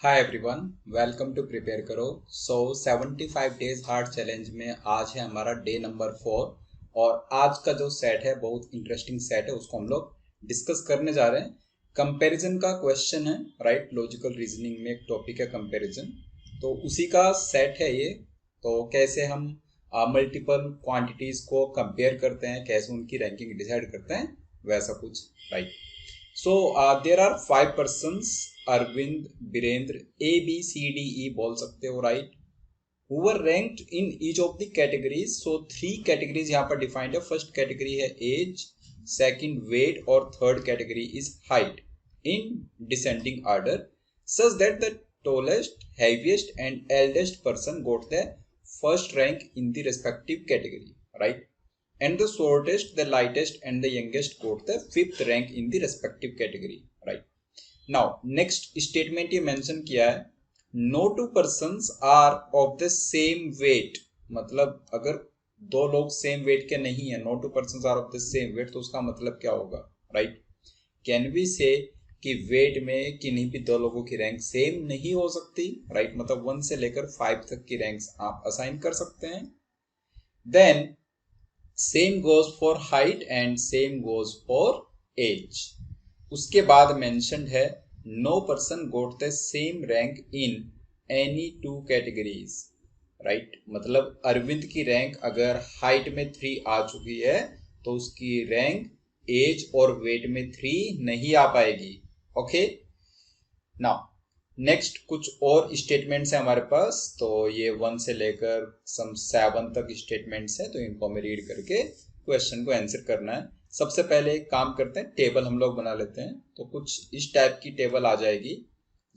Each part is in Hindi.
Hi everyone, welcome to prepare करो। 75 डेज हार्ड चैलेंज में आज है हमारा डे नंबर 4 और आज का जो सेट है बहुत इंटरेस्टिंग सेट है, उसको हम लोग डिस्कस करने जा रहे हैं। कंपैरिजन का क्वेश्चन है, राइट। लॉजिकल रीजनिंग में एक टॉपिक है कंपैरिजन, तो उसी का सेट है ये। तो कैसे हम मल्टीपल क्वांटिटीज को कंपेयर करते हैं, कैसे उनकी रैंकिंग डिसाइड करते हैं, वैसा कुछ, right. So there are 5 persons, Arvind, Birendra, A B C D E बोल सकते हो, right, who were ranked in each of the categories. So 3 categories यहाँ पर डिफाइंड है। फर्स्ट कैटेगरी है एज, सेकंड वेट और third category is height in descending order, such that the tallest, heaviest and eldest person got the first rank in the respective category, right? And the shortest, the lightest and the youngest got the 5th rank in the respective category, right? Now next statement ये mention किया है, no two persons are of the same weight। मतलब अगर दो लोग सेम वेट के नहीं है, no two persons are of the same weight, तो उसका मतलब क्या होगा, राइट? कैन वी से कि वेट में किन्हीं भी दो लोगों की रैंक सेम नहीं हो सकती, राइट? मतलब 1 से लेकर 5 तक की रैंक्स आप असाइन कर सकते हैं। Then same goes for height and same goes for age. उसके बाद मेंशन्ड है no person got the same rank in any 2 categories, right. मतलब अरविंद की रैंक अगर हाइट में 3 आ चुकी है तो उसकी रैंक एज और वेट में 3 नहीं आ पाएगी। ओके, नाउ नेक्स्ट कुछ और स्टेटमेंट्स हैं हमारे पास। तो ये 1 से लेकर सम 7 तक स्टेटमेंट्स हैं, तो इनको हमें रीड करके क्वेश्चन को आंसर करना है। सबसे पहले एक काम करते हैं, टेबल हम लोग बना लेते हैं। तो कुछ इस टाइप की टेबल आ जाएगी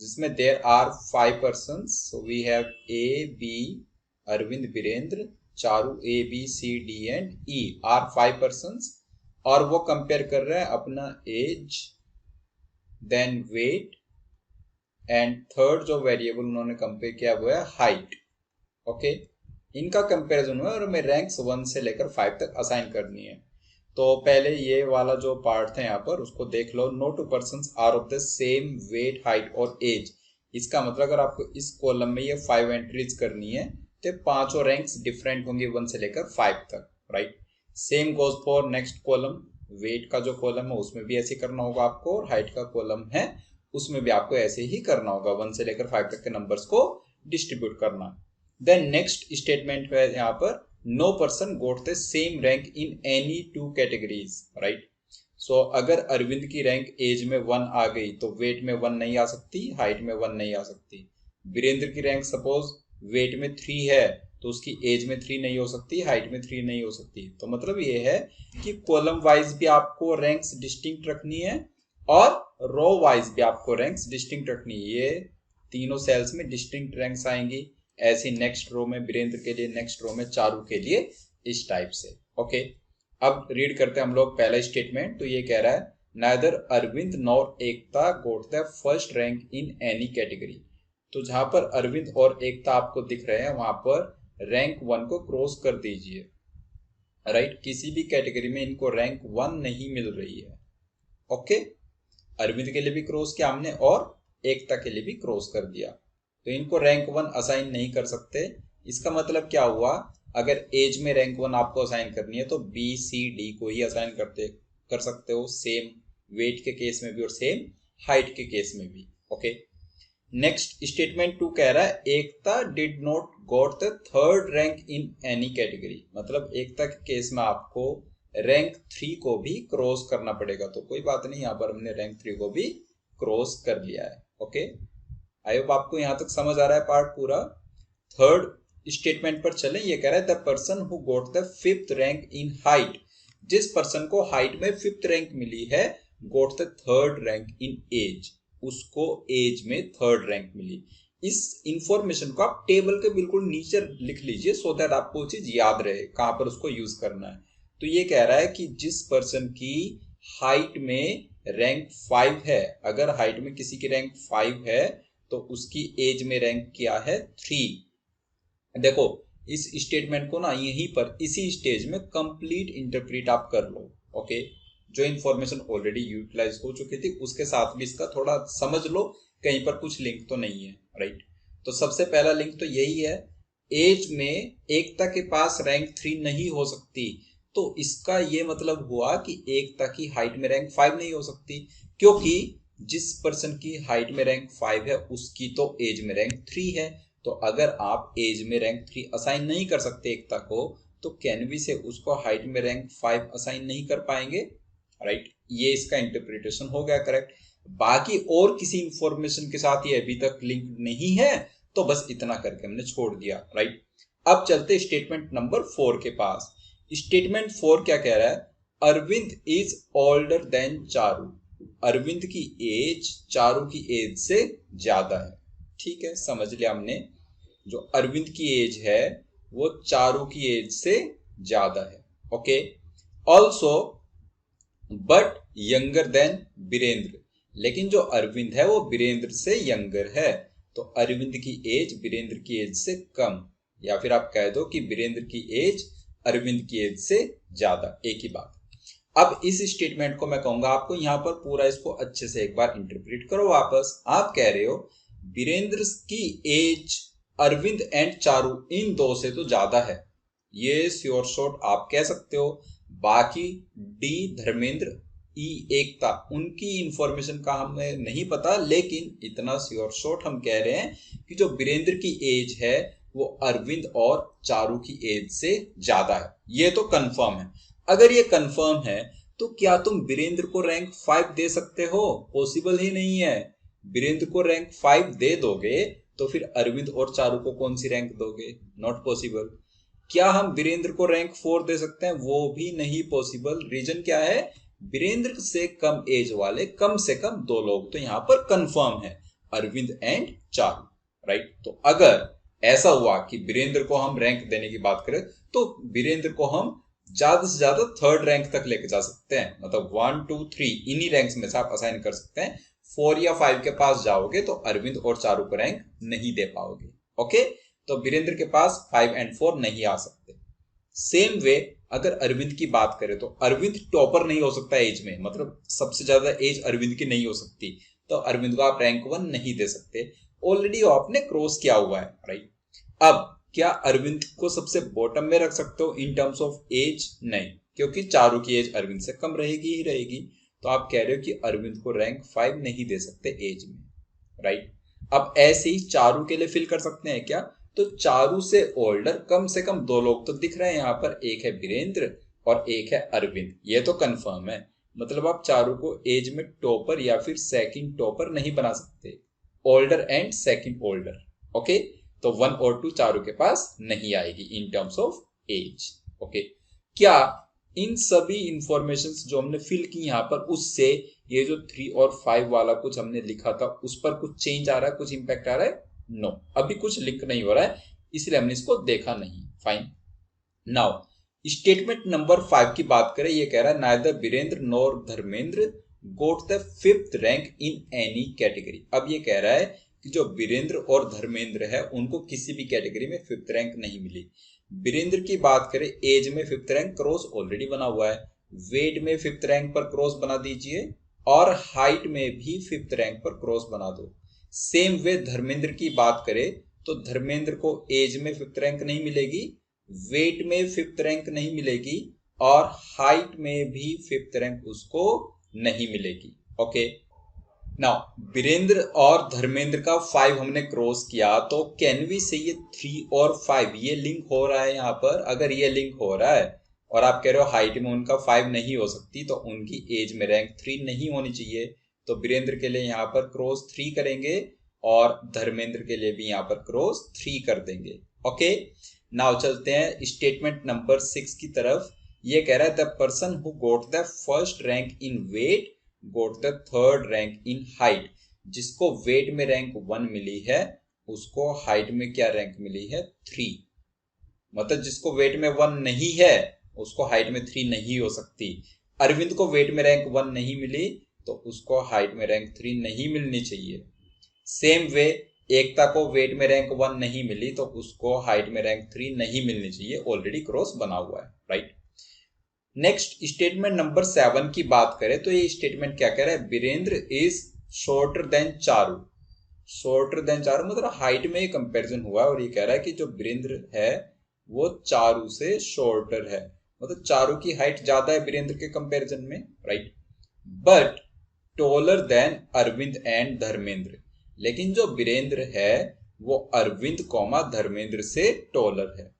जिसमें there are 5 persons. So we have A B, Arvind, Birendra, Charu, A B C D and E are 5 persons. और वो कंपेयर कर रहे हैं अपना age, then weight and third जो वेरिएबल उन्होंने कंपेयर किया वो है हाइट। ओके, इनका कंपैरिजन हुआ और हमें रैंक्स 1 से लेकर 5 तक असाइन करनी है। तो पहले ये वाला जो पार्ट है यहाँ पर उसको देख लो। No two persons are of the same weight, height और एज। इसका मतलब अगर आपको इस कॉलम में ये 5 एंट्रीज करनी है तो पांचों रैंक्स डिफरेंट होंगे 1 से लेकर 5 तक, right. Same goes for next column. Weight का जो कॉलम है उसमें भी ऐसे करना होगा आपको, और हाइट का कॉलम है उसमें भी आपको ऐसे ही करना होगा, 1 से लेकर 5 तक के नंबर्स को डिस्ट्रीब्यूट करना। देन नेक्स्ट स्टेटमेंट है यहाँ पर no person got the same rank in any 2 categories, right. So अगर अरविंद की रैंक एज में 1 आ गई तो वेट में 1 नहीं आ सकती, हाइट में 1 नहीं आ सकती। बीरेंद्र की रैंक सपोज वेट में 3 है तो उसकी एज में 3 नहीं हो सकती, हाइट में 3 नहीं हो सकती। तो मतलब ये है कि कॉलम वाइज भी आपको रैंक्स डिस्टिंक्ट रखनी है और रो वाइज भी आपको रैंक्स डिस्टिंक्ट रखनी है। ये तीनों सेल्स में डिस्टिंक्ट रैंक्स आएंगी। ऐसी नेक्स्ट रो में बीरेंद्र के लिए, नेक्स्ट रो में चारू के लिए, इस टाइप से। ओके, अब रीड करते हैं हम लोग पहला स्टेटमेंट। तो ये कह रहा है neither Arvind nor Ekta got the first rank in any category. तो जहां पर अरविंद और एकता आपको दिख रहे हैं वहां पर रैंक 1 को क्रॉस कर दीजिए, राइट। किसी भी कैटेगरी में इनको रैंक 1 नहीं मिल रही है। ओके, अरविंद के लिए भी क्रॉस किया हमने और एकता के लिए भी क्रॉस कर दिया, तो इनको रैंक 1 असाइन नहीं कर सकते। इसका मतलब क्या हुआ, अगर एज में रैंक 1 आपको असाइन करनी है तो बी सी डी को ही असाइन कर सकते हो, सेम वेट के केस में भी और सेम हाइट के केस में भी। ओके, नेक्स्ट स्टेटमेंट 2 कह रहा है Ekta did not got the third rank in any category. मतलब एकता के केस में आपको रैंक 3 को भी क्रॉस करना पड़ेगा। तो कोई बात नहीं, यहाँ पर हमने रैंक 3 को भी क्रॉस कर लिया है। ओके, आई होप आपको यहाँ तक समझ आ रहा है पार्ट पूरा। थर्ड स्टेटमेंट पर चलें। ये कह रहा है the person who got the 5th rank in height. जिस पर्सन को हाइट में 5th रैंक मिली है got the 3rd rank in age. उसको एज में 3rd रैंक मिली। इस इंफॉर्मेशन को आप टेबल के बिल्कुल नीचे लिख लीजिए सो दैट आपको चीज याद रहे कहां पर उसको यूज करना है। तो ये कह रहा है कि जिस पर्सन की हाइट में रैंक 5 है, अगर हाइट में किसी की रैंक 5 है तो उसकी एज में रैंक क्या है, 3। देखो इस स्टेटमेंट को ना यहीं पर इसी स्टेज में कंप्लीट इंटरप्रीट आप कर लो। ओके, जो इंफॉर्मेशन ऑलरेडी यूटिलाइज हो चुकी थी उसके साथ भी इसका थोड़ा समझ लो, कहीं पर कुछ लिंक तो नहीं है, राइट। तो सबसे पहला लिंक तो यही है, एज में एकता के पास रैंक 3 नहीं हो सकती। तो इसका ये मतलब हुआ कि एकता की हाइट में रैंक 5 नहीं हो सकती, क्योंकि जिस पर्सन की हाइट में रैंक 5 है उसकी तो एज में रैंक 3 है। तो अगर आप एज में रैंक 3 असाइन नहीं कर सकते एकता को, तो कैन वी से उसको हाइट में रैंक 5 असाइन नहीं कर पाएंगे, राइट। ये इसका इंटरप्रिटेशन हो गया करेक्ट। बाकी और किसी इंफॉर्मेशन के साथ ये अभी तक लिंक नहीं है, तो बस इतना करके हमने छोड़ दिया, राइट। अब चलते स्टेटमेंट नंबर 4 के पास। स्टेटमेंट 4 क्या कह रहा है, Arvind is older than Charu. Arvind की एज चारू की एज से ज्यादा है। ठीक है, समझ लिया हमने, जो अरविंद की एज है वो चारू की एज से ज्यादा है। Okay, also but younger than Birendra. लेकिन जो अरविंद है वो बीरेंद्र से यंगर है, तो अरविंद की एज बीरेंद्र की एज से कम, या फिर आप कह दो कि बीरेंद्र की एज अरविंद की एज से ज्यादा, एक ही बात। अब इस स्टेटमेंट को मैं कहूंगा आपको यहां पर पूरा इसको अच्छे से एक बार इंटरप्रेट करो वापस। आप कह रहे हो बीरेंद्र की एज अरविंद एंड चारू इन दो से तो ज्यादा है, ये श्योर शॉट आप कह सकते हो। बाकी डी धर्मेंद्र, ई एकता, उनकी इंफॉर्मेशन का हमें नहीं पता, लेकिन इतना श्योर शॉट हम कह रहे हैं कि जो बीरेंद्र की एज है वो अरविंद और चारू की एज से ज्यादा है। ये तो कंफर्म है। अगर ये कंफर्म है तो क्या तुम बीरेंद्र को रैंक 5 दे सकते हो? पॉसिबल ही नहीं है। बीरेंद्र को रैंक 5 दे दोगे तो फिर अरविंद और चारू को कौन सी रैंक दोगे? Not possible. क्या हम बीरेंद्र को रैंक 4 दे सकते हैं? वो भी नहीं पॉसिबल। रीजन क्या है? बीरेंद्र से कम एज वाले कम से कम 2 लोग तो यहां पर कंफर्म है, अरविंद एंड चारू, राइट। तो अगर ऐसा हुआ कि बीरेंद्र को हम रैंक देने की बात करें तो बीरेंद्र को हम ज्यादा से ज्यादा 3rd रैंक तक लेके जा सकते हैं, मतलब 1 2 3 इन्हीं रैंक्स में से आप असाइन कर सकते हैं। 4 या 5 के पास जाओगे तो अरविंद और चारू को रैंक नहीं दे पाओगे। ओके, तो बीरेंद्र के पास 5 एंड 4 नहीं आ सकते। सेम वे अगर अरविंद की बात करें तो अरविंद टॉपर नहीं हो सकता एज में, मतलब सबसे ज्यादा एज अरविंद की नहीं हो सकती, तो अरविंद को आप रैंक 1 नहीं दे सकते। ऑलरेडी आपने क्रॉस किया हुआ है, राइट। अब क्या अरविंद को सबसे बॉटम में रख सकते हो इन टर्म्स ऑफ एज? नहीं, क्योंकि चारू की एज अरविंद से कम रहेगी ही रहेगी। तो आप कह रहे हो कि अरविंद को रैंक 5 नहीं दे सकते एज में, राइट। अब ऐसे ही चारू के लिए फिल कर सकते हैं क्या? तो चारू से ओल्डर कम से कम 2 लोग तो दिख रहे हैं यहाँ पर, एक है बीरेंद्र और एक है अरविंद, ये तो कंफर्म है। मतलब आप चारू को एज में टॉपर या फिर सेकंड टॉपर नहीं बना सकते, older and second older. Okay, तो 1 और 2 चारू के पास नहीं आएगी in terms of age. Okay, क्या इन सभी इंफॉर्मेशंस जो हमने फिल की यहाँ पर, उससे ये जो 3 और 5 वाला कुछ हमने लिखा था उस पर कुछ चेंज आ रहा है, कुछ इंपैक्ट आ रहा है? नो, अभी कुछ लिंक नहीं हो रहा है, इसलिए हमने इसको देखा नहीं। फाइन। नाउ स्टेटमेंट नंबर 5 की बात करें, ये कह रहा है neither Birendra nor Dharmendra got the 5th rank in any category. अब ये कह रहा है कि जो बीरेंद्र और धर्मेंद्र है उनको किसी भी कैटेगरी में 5th रैंक नहीं मिली। बीरेंद्र की बात करें, एज में 5th रैंक क्रॉस ऑलरेडी बना हुआ है, वेट में 5th रैंक पर क्रॉस बना दीजिए, और हाइट में भी 5th रैंक पर क्रॉस बना दो। सेम वे धर्मेंद्र की बात करें तो धर्मेंद्र को एज में 5th रैंक नहीं मिलेगी, वेट में 5th रैंक नहीं मिलेगी, और हाइट में भी 5th रैंक उसको नहीं मिलेगी। ओके, नाउ बीरेंद्र और धर्मेंद्र का 5 हमने क्रॉस किया, तो कैन वी से ये 3 और 5 ये लिंक हो रहा है यहाँ पर? अगर ये लिंक हो रहा है और आप कह रहे हो हाइट में उनका 5 नहीं हो सकती, तो उनकी एज में रैंक 3 नहीं होनी चाहिए, तो बीरेंद्र के लिए यहाँ पर क्रॉस 3 करेंगे और धर्मेंद्र के लिए भी यहाँ पर क्रॉस 3 कर देंगे। ओके, नाउ चलते हैं स्टेटमेंट नंबर 6 की तरफ। ये कह रहा है the person who got the 1st rank in weight got the 3rd rank in height. जिसको वेट में रैंक 1 मिली है उसको हाइट में क्या रैंक मिली है? 3। मतलब जिसको वेट में 1 नहीं है उसको हाइट में 3 नहीं हो सकती। अरविंद को वेट में रैंक 1 नहीं मिली तो उसको हाइट में रैंक 3 नहीं मिलनी चाहिए। सेम वे एकता को वेट में रैंक 1 नहीं मिली तो उसको हाइट में रैंक 3 नहीं मिलनी चाहिए, ऑलरेडी क्रॉस बना हुआ है, राइट। नेक्स्ट स्टेटमेंट नंबर 7 की बात करें तो ये स्टेटमेंट क्या कह रहा है? Birendra is shorter than Charu. Shorter than Charu मतलब हाइट में कंपैरिजन हुआ है और ये कह रहा है कि जो वीरेंद्र है वो चारू से शॉर्टर है, मतलब चारू की हाइट ज्यादा है वीरेंद्र के कंपैरिजन में, right. But taller than Arvind and Dharmendra, लेकिन जो वीरेंद्र है वो अरविंद कॉमा धर्मेंद्र से टॉलर है,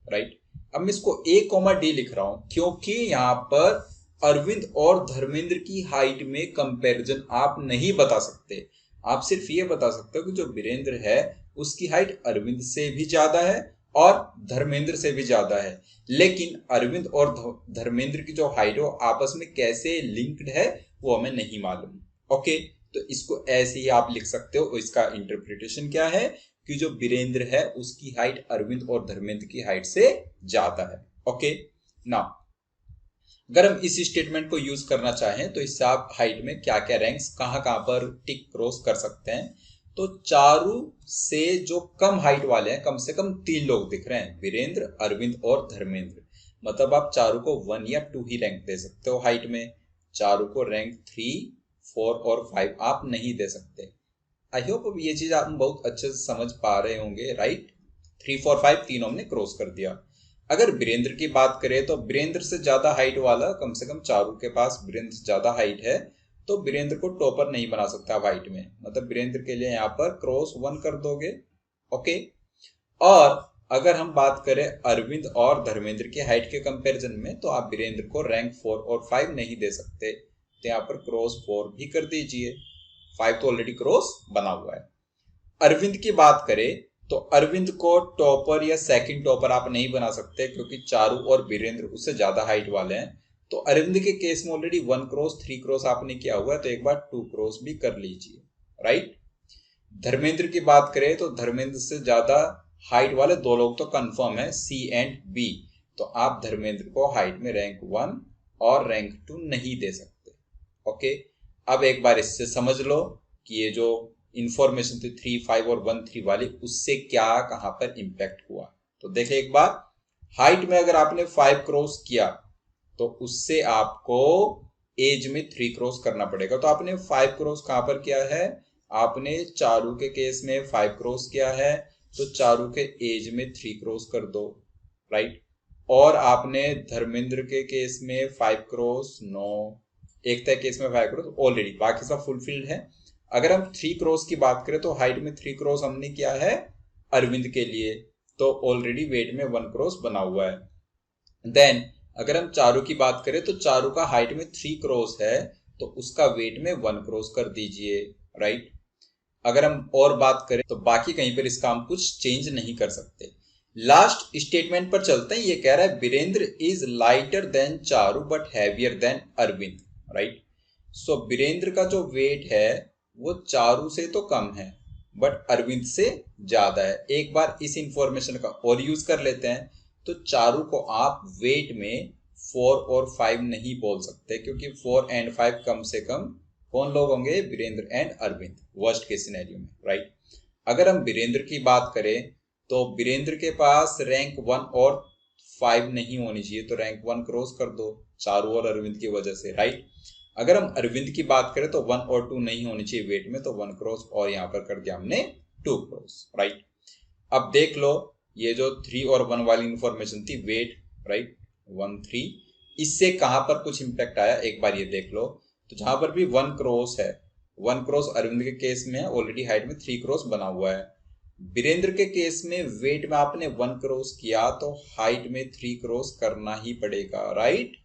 राइट। अब मैं इसको ए कॉमा डी लिख रहा हूं क्योंकि यहां पर अरविंद और धर्मेंद्र की हाइट में कंपैरिजन आप नहीं बता सकते। आप सिर्फ ये बता सकते हो कि जो वीरेंद्र है उसकी हाइट अरविंद से भी ज्यादा है और धर्मेंद्र से भी ज्यादा है, लेकिन अरविंद और धर्मेंद्र की जो हाइट है वो आपस में कैसे लिंक्ड है वो हमें नहीं मालूम। ओके, तो इसको ऐसे ही आप लिख सकते हो। इसका इंटरप्रिटेशन क्या है कि जो वीरेंद्र है उसकी हाइट अरविंद और धर्मेंद्र की हाइट से ज्यादा है। ओके, नाउ अगर हम इस स्टेटमेंट को यूज करना चाहें तो इससे आप हाइट में क्या क्या रैंक्स कहां कहां पर टिक क्रॉस कर सकते हैं। तो चारू से जो कम हाइट वाले हैं, कम से कम 3 लोग दिख रहे हैं, वीरेंद्र, अरविंद और धर्मेंद्र, मतलब आप चारू को 1 या 2 ही रैंक दे सकते हो हाइट में। चारू को रैंक 3, 4 और 5 आप नहीं दे सकते। आई होप ये चीज आप बहुत अच्छे से समझ पा रहे होंगे, राइट। 3, 4, 5 तीनों हमने क्रॉस कर दिया। अगर वीरेंद्र की बात करें तो वीरेंद्र से ज्यादा हाइट वाला, कम से कम चारू के पास वीरेंद्र से ज्यादा हाइट है, तो वीरेंद्र को टॉपर नहीं बना सकता हाइट में, मतलब वीरेंद्र के लिए यहाँ पर क्रॉस 1 कर दोगे। ओके, और अगर हम बात करें अरविंद और धर्मेंद्र की हाइट के कंपैरिजन में तो आप वीरेंद्र को रैंक 4 और 5 नहीं दे सकते, तो यहाँ पर क्रॉस 4 भी कर दीजिए। 5 तो ऑलरेडी क्रॉस बना हुआ है। अरविंद की बात करें तो अरविंद को टॉपर या सेकंड टॉपर आप नहीं बना सकते क्योंकि चारू और वीरेंद्र उससे ज्यादा हाइट वाले हैं। तो अरविंद के केस में ऑलरेडी 1 क्रॉस 3 क्रॉस आपने किया हुआ है, तो एक बार 2 क्रॉस भी कर लीजिए, राइट। धर्मेंद्र की बात करें तो धर्मेंद्र से ज्यादा हाइट वाले 2 लोग तो कंफर्म है, सी एंड बी, तो आप धर्मेंद्र को हाइट में रैंक 1 और रैंक 2 नहीं दे सकते। ओके, अब एक बार इससे समझ लो कि ये जो इंफॉर्मेशन थी 3, 5 और 1, 3 वाली, उससे क्या कहां पर इंपैक्ट हुआ। तो देखें एक बार, हाइट में अगर आपने 5 क्रॉस किया तो उससे आपको एज में 3 क्रॉस करना पड़ेगा। तो आपने 5 क्रॉस कहां पर किया है, आपने चारू के केस में 5 क्रॉस किया है, तो चारू के एज में 3 क्रॉस कर दो, राइट। और आपने धर्मेंद्र के केस में 5 क्रॉस, नो, एकता केस में 5 क्रॉस ऑलरेडी, बाकी सब फुलफिल्ड है। अगर हम 3 क्रॉस की बात करें तो हाइट में 3 क्रॉस हमने किया है अरविंद के लिए, तो ऑलरेडी वेट में 1 क्रॉस बना हुआ है। देन अगर हम चारू की बात करें तो चारू का हाइट में 3 क्रॉस है, तो उसका वेट में 1 क्रॉस कर दीजिए, राइट। अगर हम और बात करें तो बाकी कहीं पर इसका हम कुछ चेंज नहीं कर सकते। लास्ट स्टेटमेंट पर चलते हैं। ये कह रहा है Virendra is lighter than Charu but heavier than Arvind, right. So Virendra का जो वेट है वो चारू से तो कम है बट अरविंद से ज्यादा है। एक बार इस इंफॉर्मेशन का और यूज कर लेते हैं। तो चारू को आप वेट में 4 और 5 नहीं बोल सकते क्योंकि 4 एंड 5 कम से कम कौन लोग होंगे, वीरेंद्र एंड अरविंद, वर्स्ट के सिनेरियो में, राइट। अगर हम वीरेंद्र की बात करें तो वीरेंद्र के पास रैंक 1 और 5 नहीं होनी चाहिए, तो रैंक 1 क्रॉस कर दो चारू और अरविंद की वजह से, राइट। अगर हम अरविंद की बात करें तो 1 और 2 नहीं होनी चाहिए वेट में, तो 1 क्रॉस और यहां पर कर दिया हमने 2 क्रॉस, राइट। अब देख लो ये जो 3 और 1 वाली इंफॉर्मेशन थी, वेट, राइट, 1, 3, इससे कहां पर कुछ इंपैक्ट आया एक बार ये देख लो। तो जहां पर भी 1 क्रॉस है, 1 क्रॉस अरविंद के केस में ऑलरेडी हाइट में 3 क्रॉस बना हुआ है। वीरेंद्र के केस में वेट में आपने 1 क्रॉस किया तो हाइट में 3 क्रॉस करना ही पड़ेगा, राइट।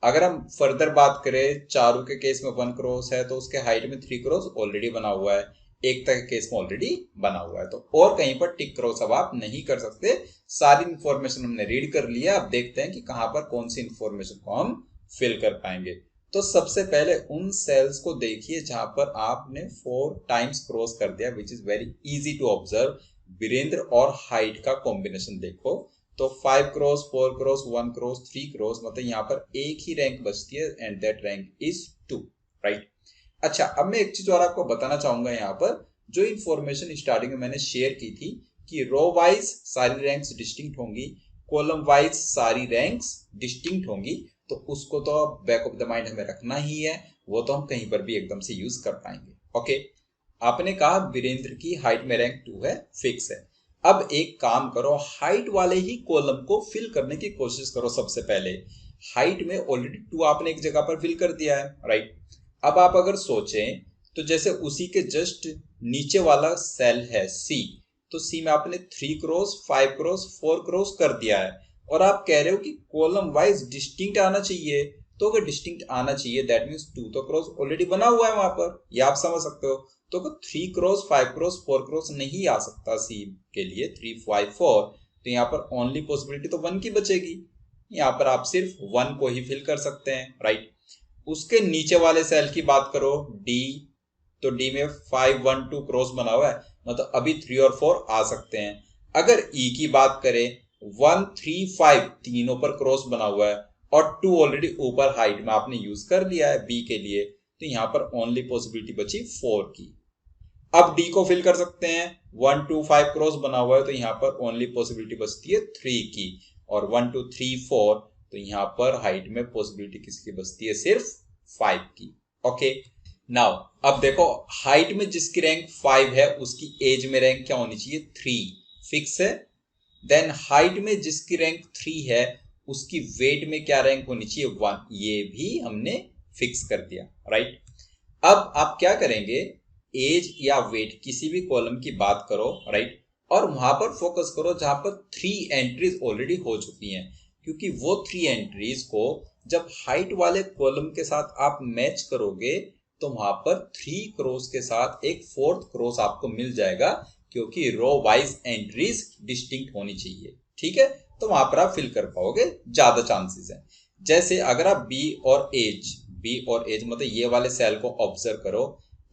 अगर हम फर्दर बात करें, चारू के केस में 1 क्रॉस है तो उसके हाइट में 3 क्रॉस ऑलरेडी बना हुआ है, एकता के केस में ऑलरेडी बना हुआ है, तो और कहीं पर टिक क्रॉस अब आप नहीं कर सकते। सारी इंफॉर्मेशन हमने रीड कर लिया, अब देखते हैं कि कहां पर कौन सी इंफॉर्मेशन को हम फिल कर पाएंगे। तो सबसे पहले उन सेल्स को देखिए जहां पर आपने 4 टाइम्स क्रॉस कर दिया, which is very easy to observe. Virendra और हाइट का कॉम्बिनेशन देखो, तो 5 क्रॉस, 4 क्रॉस, 1 क्रॉस, 3 क्रॉस, मतलब यहाँ पर एक ही रैंक बचती है and that rank is 2, right. अच्छा, अब मैं एक चीज और आपको बताना चाहूंगा। यहाँ पर जो इंफॉर्मेशन स्टार्टिंग में मैंने शेयर की थी कि रो वाइज सारी रैंक्स डिस्टिंक्ट होंगी, कॉलम वाइज सारी रैंक्स डिस्टिंक्ट होंगी, तो उसको तो बैक ऑफ द माइंड हमें रखना ही है, वो तो हम कहीं पर भी एकदम से यूज कर पाएंगे। ओके, आपने कहा वीरेंद्र की हाइट में रैंक 2 है, फिक्स है। अब एक काम करो, हाइट वाले ही कॉलम को फिल करने की कोशिश करो। सबसे पहले हाइट में ऑलरेडी 2 आपने एक जगह पर फिल कर दिया है, राइट। अब आप अगर सोचें तो जैसे उसी के जस्ट नीचे वाला सेल है सी, तो सी में आपने 3 क्रॉस 5 क्रॉस 4 क्रॉस कर दिया है और आप कह रहे हो कि कॉलम वाइज डिस्टिंक्ट आना चाहिए। तो अगर डिस्टिंक्ट आना चाहिए दैट मीन्स 2 तो क्रॉस ऑलरेडी बना हुआ है वहां पर, ये आप समझ सकते हो। तो 3 क्रॉस 5 क्रॉस 4 क्रॉस नहीं आ सकता सी के लिए, 3 5 4, तो यहाँ पर ओनली पॉसिबिलिटी तो 1 की बचेगी। यहाँ पर आप सिर्फ 1 को ही फिल कर सकते हैं, राइट। उसके नीचे वाले सेल की बात करो डी, तो डी में 5 1 2 क्रॉस बना हुआ है, मतलब अभी 3 और 4 आ सकते हैं। अगर ई की बात करें 1 3 5 तीनों पर क्रॉस बना हुआ है और 2 ऑलरेडी ऊपर हाइट में आपने यूज कर लिया है बी के लिए, तो यहाँ पर ओनली पॉसिबिलिटी बची 4 की। अब डी को फिल कर सकते हैं, 1 2 5 क्रॉस बना हुआ है तो यहाँ पर ओनली पॉसिबिलिटी बचती है 3 की, और 1 2 3 4 तो यहाँ पर हाइट में पॉसिबिलिटी किसकी बचती है, सिर्फ 5 की। ओके, नाउ अब देखो हाइट में जिसकी रैंक 5 है उसकी एज में रैंक क्या होनी चाहिए, 3, फिक्स है। देन हाइट में जिसकी रैंक 3 है उसकी वेट में क्या रैंक होनी चाहिए, 1, ये भी हमने फिक्स कर दिया, राइट। अब आप क्या करेंगे, एज या वेट किसी भी कॉलम की बात करो, राइट, और वहां पर फोकस करो जहां पर 3 एंट्रीज ऑलरेडी हो चुकी हैं, क्योंकि वो 3 एंट्रीज को जब हाइट वाले कॉलम के साथ आप मैच करोगे तो वहां पर 3 क्रॉस के साथ एक 4th क्रॉस आपको मिल जाएगा, क्योंकि रो वाइज एंट्रीज डिस्टिंक्ट होनी चाहिए, ठीक है। तो वहां पर आप फिल कर पाओगे, ज्यादा चांसेस है। जैसे अगर आप बी और एज मतलब ये वाले सेल को ऑब्जर्व करो,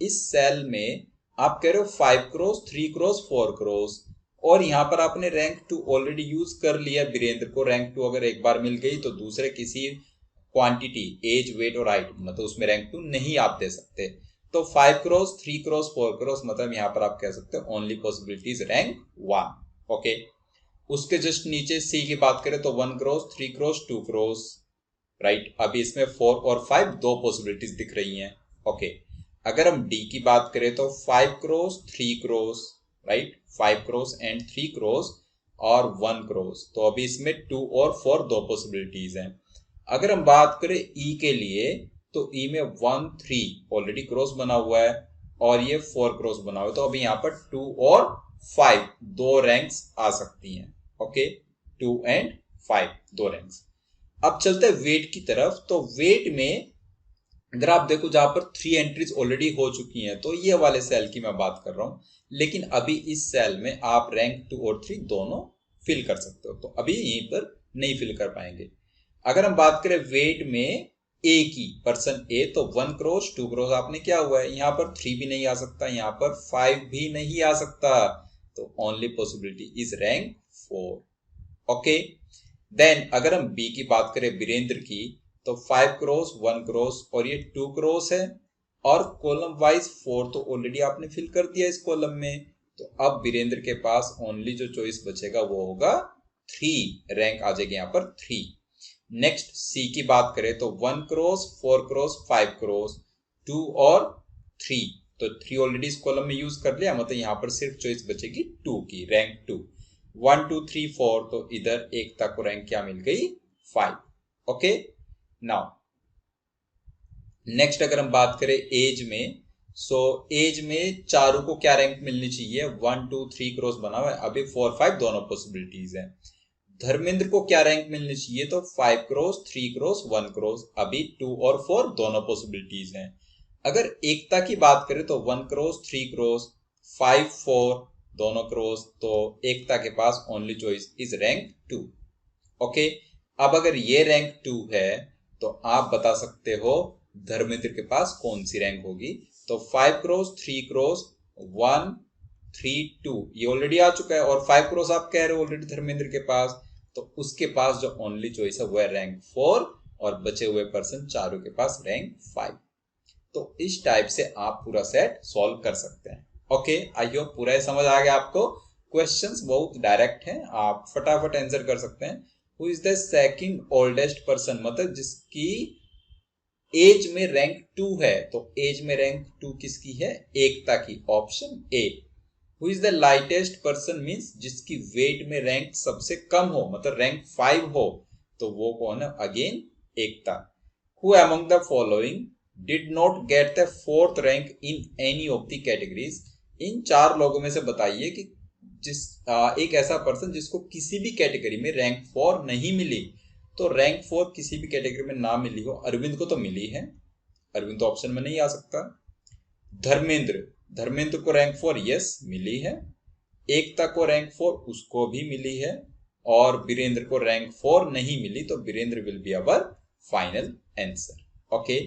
इस सेल में आप कह रहे हो 5 क्रॉस 3 क्रॉस 4 क्रॉस, और यहाँ पर आपने रैंक 2 ऑलरेडी यूज कर लिया। वीरेंद्र को रैंक 2 अगर एक बार मिल गई तो दूसरे किसी क्वांटिटी एज वेट और हाइट मतलब उसमें रैंक 2 नहीं आप दे सकते। तो 5 क्रॉस 3 क्रॉस 4 क्रॉस मतलब यहाँ पर आप कह सकते हो ओनली पॉसिबिलिटीज रैंक 1। ओके, उसके जस्ट नीचे सी की बात करें तो 1 क्रॉस 3 क्रॉस 2 क्रॉस, राइट। अभी इसमें 4 और 5 दो पॉसिबिलिटीज दिख रही हैं। ओके, अगर हम डी की बात करें तो 5 cross 3 cross, right, 5 cross and 3 cross और 1 क्रॉस, तो अभी इसमें 2 और 4 दो पॉसिबिलिटीज हैं। अगर हम बात करें ई के लिए तो ई में 1 3 ऑलरेडी क्रॉस बना हुआ है और ये 4 क्रॉस बना हुआ है, तो अभी यहाँ पर 2 और 5 दो रैंक्स आ सकती हैं। ओके, 2 एंड 5 दो रैंक्स। अब चलते हैं वेट की तरफ, तो वेट में अगर आप देखो जहां पर 3 एंट्रीज ऑलरेडी हो चुकी हैं, तो ये वाले सेल की मैं बात कर रहा हूं, लेकिन अभी इस सेल में आप रैंक 2 और 3 दोनों फिल कर सकते हो, तो अभी यहीं पर नहीं फिल कर पाएंगे। अगर हम बात करें वेट में ए की, पर्सन ए, तो 1 क्रॉस 2 क्रॉस आपने क्या हुआ है, यहाँ पर 3 भी नहीं आ सकता, यहाँ पर 5 भी नहीं आ सकता, तो only possibility is rank 4। Okay, then अगर हम बी की बात करें वीरेंद्र की, तो 5 क्रॉस 1 क्रॉस और ये 2 क्रॉस है, और कॉलम वाइज 4 तो ऑलरेडी आपने फिल कर दिया इस कॉलम में, तो अब वीरेंद्र के पास ओनली जो चॉइस बचेगा वो होगा 3, रैंक आ जाएगी यहाँ पर 3। नेक्स्ट सी की बात करें तो 1 क्रॉस 4 क्रॉस 5 क्रॉस 2 और 3, तो 3 ऑलरेडी इस कॉलम में यूज कर लिया, मतलब यहाँ पर सिर्फ चॉइस बचेगी 2 की, रैंक 2। 1 2 3 4, तो इधर एकता को रैंक क्या मिल गई, 5। ओके, नाउ नेक्स्ट अगर हम बात करें एज में, सो एज में चारू को क्या रैंक मिलनी चाहिए, 1 2 3 क्रॉस बना हुआ है, अभी 4 5 दोनों पॉसिबिलिटीज हैं। धर्मेंद्र को क्या रैंक मिलनी चाहिए, तो 5 क्रॉस 3 क्रॉस 1 क्रॉस, अभी 2 और 4 दोनों पॉसिबिलिटीज हैं। अगर एकता की बात करें तो 1 क्रॉस 3 क्रॉस 5 4 दोनों क्रॉस, तो एकता के पास only choice is rank 2। Okay, अब अगर ये रैंक 2 है तो आप बता सकते हो धर्मेंद्र के पास कौन सी रैंक होगी, तो 5 क्रॉस 3 क्रॉस 1 3 2 ये ऑलरेडी आ चुका है, और 5 क्रॉस आप कह रहे हो ऑलरेडी धर्मेंद्र के पास, तो उसके पास जो ओनली चॉइस है वो है रैंक 4, और बचे हुए पर्सन चारों के पास रैंक 5। तो इस टाइप से आप पूरा सेट सॉल्व कर सकते हैं। ओके, आई होप पूरा समझ आ गया आपको। क्वेश्चंस बहुत डायरेक्ट हैं, आप फटाफट आंसर कर सकते हैं। Who is the second oldest person, मतलब जिसकी एज में रैंक 2 है, तो एज में रैंक 2 किसकी है? एकता की, option A. Who is the lightest person means जिसकी वेट में रैंक सबसे कम हो, मतलब रैंक 5 हो, तो वो कौन है? Again Ekta. Who among the following did not get the 4th rank in any of the categories? इन 4 लोगों में से बताइए कि एक ऐसा पर्सन जिसको किसी भी कैटेगरी में रैंक 4 नहीं मिली। तो रैंक 4 किसी भी कैटेगरी में ना मिली हो, अरविंद को तो मिली है, अरविंद तो ऑप्शन में नहीं आ सकता। धर्मेंद्र, धर्मेंद्र को रैंक 4 यस मिली है। एकता को रैंक 4 उसको भी मिली है, और वीरेंद्र को रैंक 4 नहीं मिली, तो Virendra will be our final answer. Okay,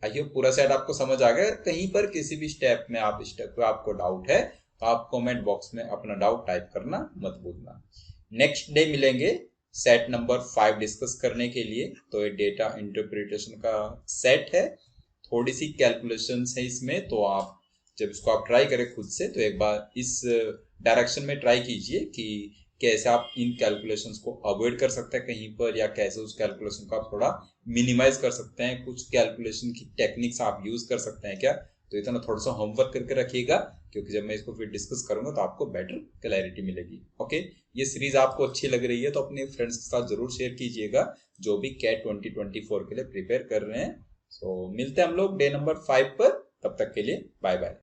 I hope पूरा सेट आपको समझ आ गया। कहीं पर किसी भी स्टेप में आपको डाउट है तो आप कमेंट बॉक्स में अपना डाउट टाइप करना मत भूलना। नेक्स्ट डे मिलेंगे सेट नंबर 5 डिस्कस करने के लिए। तो ये डेटा इंटरप्रिटेशन का सेट है, थोड़ी सी कैलकुलेशंस है इसमें, तो आप जब इसको आप ट्राई करें खुद से तो एक बार इस डायरेक्शन में ट्राई कीजिए कि कैसे आप इन कैलकुलेशंस को अवॉइड कर सकते हैं कहीं पर, या कैसे उस कैलकुलेशन को आप थोड़ा मिनिमाइज कर सकते हैं, कुछ कैलकुलेशन की टेक्निक्स आप यूज कर सकते हैं क्या। तो इतना थोड़ा सा होमवर्क करके रखिएगा, क्योंकि जब मैं इसको फिर डिस्कस करूंगा तो आपको बेटर क्लैरिटी मिलेगी। ओके, ये सीरीज आपको अच्छी लग रही है तो अपने फ्रेंड्स के साथ जरूर शेयर कीजिएगा जो भी कैट 2024 के लिए प्रिपेयर कर रहे हैं। तो मिलते हैं हम लोग डे नंबर 5 पर, तब तक के लिए बाय बाय।